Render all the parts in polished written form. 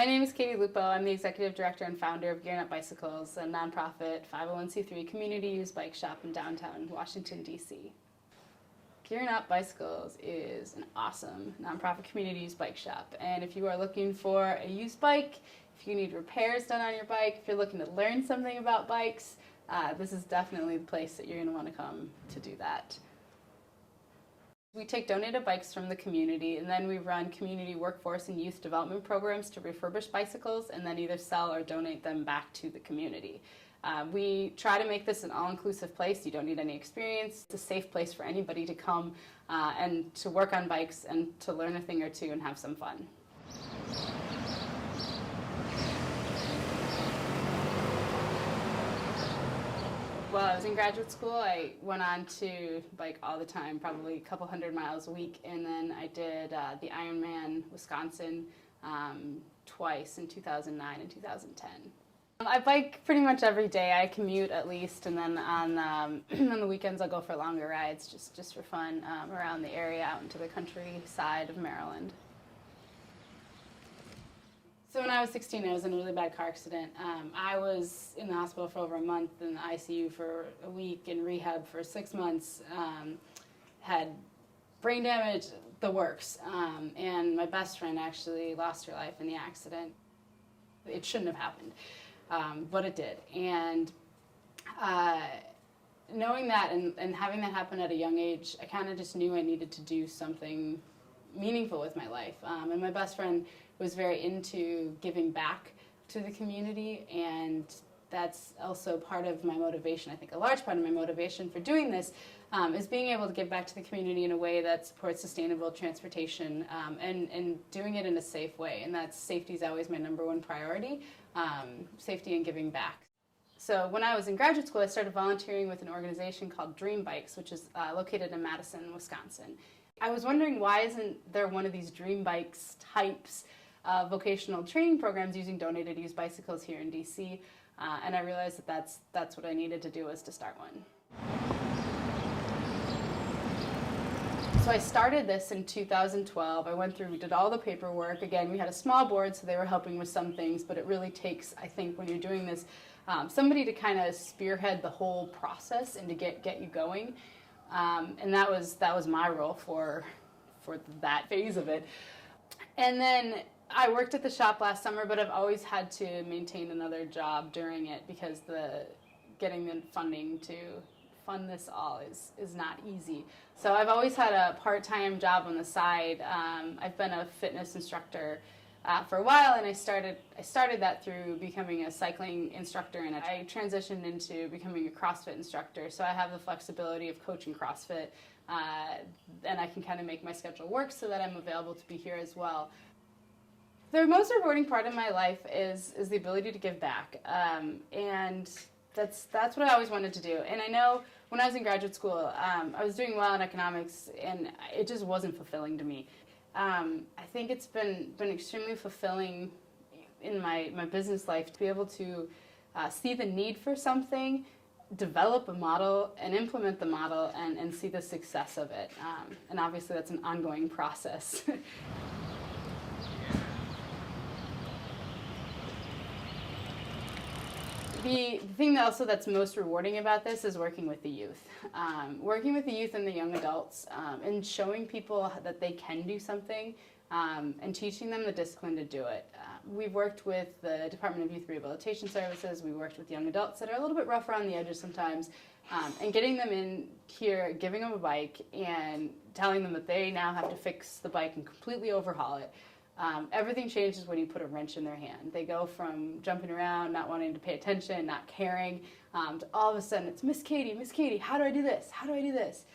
My name is Katie Lupo. I'm the Executive Director and founder of Gearin Up Bicycles, a nonprofit 501c3 community-use bike shop in downtown Washington, D.C. Gearin Up Bicycles is an awesome nonprofit community-use bike shop, and if you are looking for a used bike, if you need repairs done on your bike, if you're looking to learn something about bikes, this is definitely the place that you're going to want to come to do that. We take donated bikes from the community, and then we run community workforce and youth development programs to refurbish bicycles and then either sell or donate them back to the community. We try to make this an all-inclusive place. You don't need any experience. It's a safe place for anybody to come and to work on bikes and to learn a thing or two and have some fun. While I was in graduate school, I went on to bike all the time, probably a couple 100 miles a week, and then I did the Ironman Wisconsin twice in 2009 and 2010. I bike pretty much every day. I commute at least, and then on the weekends I'll go for longer rides just for fun around the area, out into the countryside of Maryland. So when I was 16, I was in a really bad car accident. I was in the hospital for over a month, in the ICU for a week, in rehab for 6 months, had brain damage, the works. And my best friend actually lost her life in the accident. It shouldn't have happened, but it did. And knowing that and having that happen at a young age, I kind of just knew I needed to do something meaningful with my life. And my best friend was very into giving back to the community, and that's also part of my motivation. I think a large part of my motivation for doing this is being able to give back to the community in a way that supports sustainable transportation and doing it in a safe way. And that's safety is always my #1 priority, safety and giving back. So when I was in graduate school, I started volunteering with an organization called Dream Bikes, which is located in Madison, Wisconsin. I was wondering, why isn't there one of these Dream Bikes types of vocational training programs using donated used bicycles here in DC? And I realized that that's what I needed to do, was to start one. So I started this in 2012. I went through, we did all the paperwork. Again, we had a small board, so they were helping with some things, but it really takes, I think, when you're doing this, somebody to kind of spearhead the whole process and to get you going. And that was my role for that phase of it. And then I worked at the shop last summer, but I've always had to maintain another job during it because getting the funding to fund this all is not easy. So I've always had a part-time job on the side. I've been a fitness instructor for a while, and I started that through becoming a cycling instructor, and I transitioned into becoming a CrossFit instructor. So I have the flexibility of coaching CrossFit, and I can kind of make my schedule work so that I'm available to be here as well. The most rewarding part of my life is the ability to give back, and that's what I always wanted to do. And I know when I was in graduate school, I was doing well in economics, and it just wasn't fulfilling to me. I think it's been extremely fulfilling in my business life to be able to see the need for something, develop a model, and implement the model, and see the success of it. And obviously that's an ongoing process. The thing that's most rewarding about this is working with the youth. Working with the youth and the young adults, and showing people that they can do something, and teaching them the discipline to do it. We've worked with the Department of Youth Rehabilitation Services. We worked with young adults that are a little bit rough around the edges sometimes, and getting them in here, giving them a bike, and telling them that they now have to fix the bike and completely overhaul it. Everything changes when you put a wrench in their hand. They go from jumping around, not wanting to pay attention, not caring, to all of a sudden it's, Miss Katie, how do I do this? How do I do this?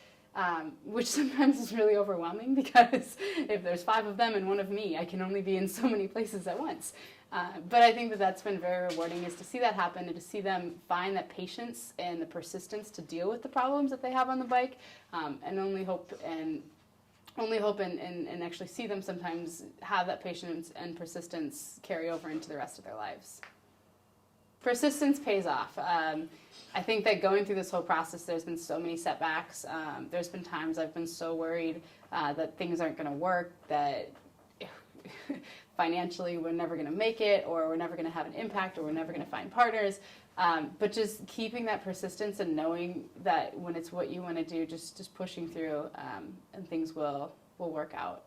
Which sometimes is really overwhelming, because if there's 5 of them and 1 of me, I can only be in so many places at once. But I think that's been very rewarding, is to see that happen and to see them find that patience and the persistence to deal with the problems that they have on the bike, and only hope and actually see them sometimes have that patience and persistence carry over into the rest of their lives. Persistence pays off. I think that going through this whole process, there's been so many setbacks. There's been times I've been so worried that things aren't going to work, that financially we're never going to make it, or we're never going to have an impact, or we're never going to find partners. But just keeping that persistence and knowing that when it's what you want to do, just pushing through, and things will work out.